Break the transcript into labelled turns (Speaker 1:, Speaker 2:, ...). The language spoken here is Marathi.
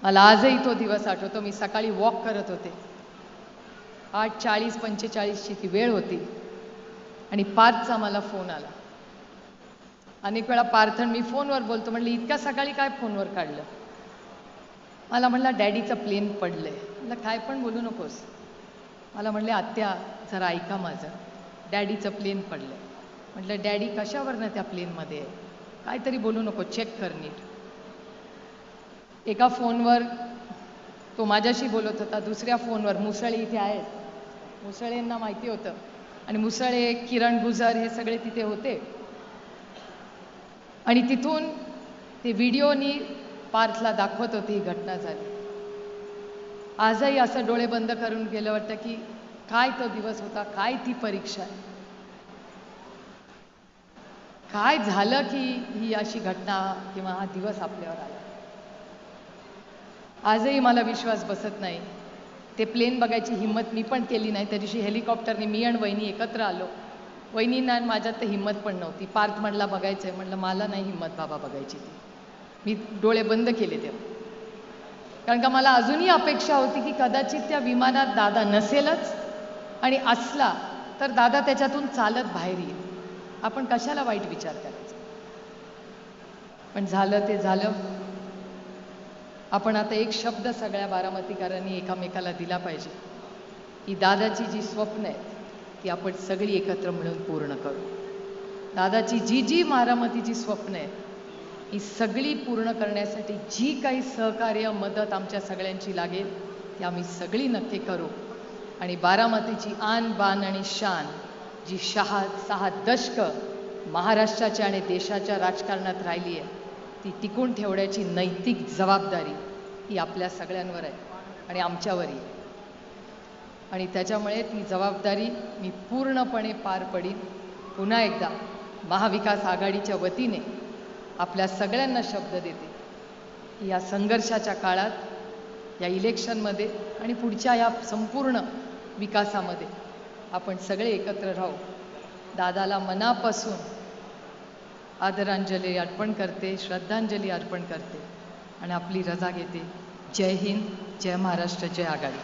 Speaker 1: मला आजही तो दिवस आठवतो. मी सकाळी वॉक करत होते. 8:40-45ची ती वेळ होती आणि पार्थचा मला फोन आला. अनेक वेळा पार्थन मी फोनवर बोलतो. म्हणलं इतक्या सकाळी काय फोनवर काढलं? मला म्हणला डॅडीचं प्लेन पडलंय. म्हणलं काय पण बोलू नकोस. मला म्हणले आत्या जरा ऐका माझं, डॅडीचं प्लेन पडलंय. म्हटलं डॅडी कशावरनं त्या प्लेनमध्ये आहे? काहीतरी बोलू नको, चेक कर नीट. एका फोनवर तो माझ्याशी बोलत होता, दुसऱ्या फोनवर मुसळे इथे आहेत, मुसळेंना माहिती होतं आणि मुसळे, किरण गुजर हे सगळे तिथे होते आणि तिथून ते व्हिडिओनी पार्थला दाखवत होती ही घटना झाली. आजही असं डोळे बंद करून गेलं वाटतं की काय तो दिवस होता, काय ती परीक्षा आहे, काय झालं की ही अशी घटना किंवा हा दिवस आपल्यावर आला. आजही मला विश्वास बसत नाही. ते प्लेन बघायची हिंमत मी पण केली नाही. त्या दिवशी हेलिकॉप्टरने मी आणि वहिनी एकत्र आलो. वहिनींना आणि माझ्यात तर हिंमत पण नव्हती. पार्थ म्हणला बघायचंय. म्हणलं मला नाही हिंमत बाबा बघायची ती. मी डोळे बंद केले तेव्हा. कारण का मला अजूनही अपेक्षा होती की कदाचित त्या विमानात दादा नसेलच आणि असला तर दादा त्याच्यातून चालत बाहेर येईल. आपण कशाला वाईट विचार करायचा. पण झालं ते झालं. आपण आता एक शब्द सगळ्या बारामतीकरांनी एकामेकाला दिला पाहिजे की दादाची जी स्वप्न आहेत ती आपण सगळी एकत्र मिळून पूर्ण करू. दादाची जी जी बारामतीची स्वप्न आहेत ही सगळी पूर्ण करण्यासाठी जी काही सहकार्य मदत आमच्या सगळ्यांची लागेल ती आम्ही सगळी नक्की करू आणि बारामतीची आन बान आणि शान जी 6 दशकं महाराष्ट्राच्या आणि देशाच्या राजकारणात राहिली आहे ती टिकून ठेवण्याची नैतिक जबाबदारी ही आपल्या सगळ्यांवर आहे आणि आमच्यावरही. आणि त्याच्यामुळे ती जबाबदारी मी पूर्णपणे पार पडीन. पुन्हा एकदा महाविकास आघाडीच्या वतीने आपल्या सगळ्यांना शब्द देते की या संघर्षाच्या काळात या इलेक्शनमध्ये आणि पुढच्या या संपूर्ण विकासामध्ये आपण सगळे एकत्र राहू. दादाला मनापासून आदरांजली अर्पण करते, श्रद्धांजली अर्पण करते आणि आपली रजा घेते. जय हिंद, जय महाराष्ट्र, जय आघाडी.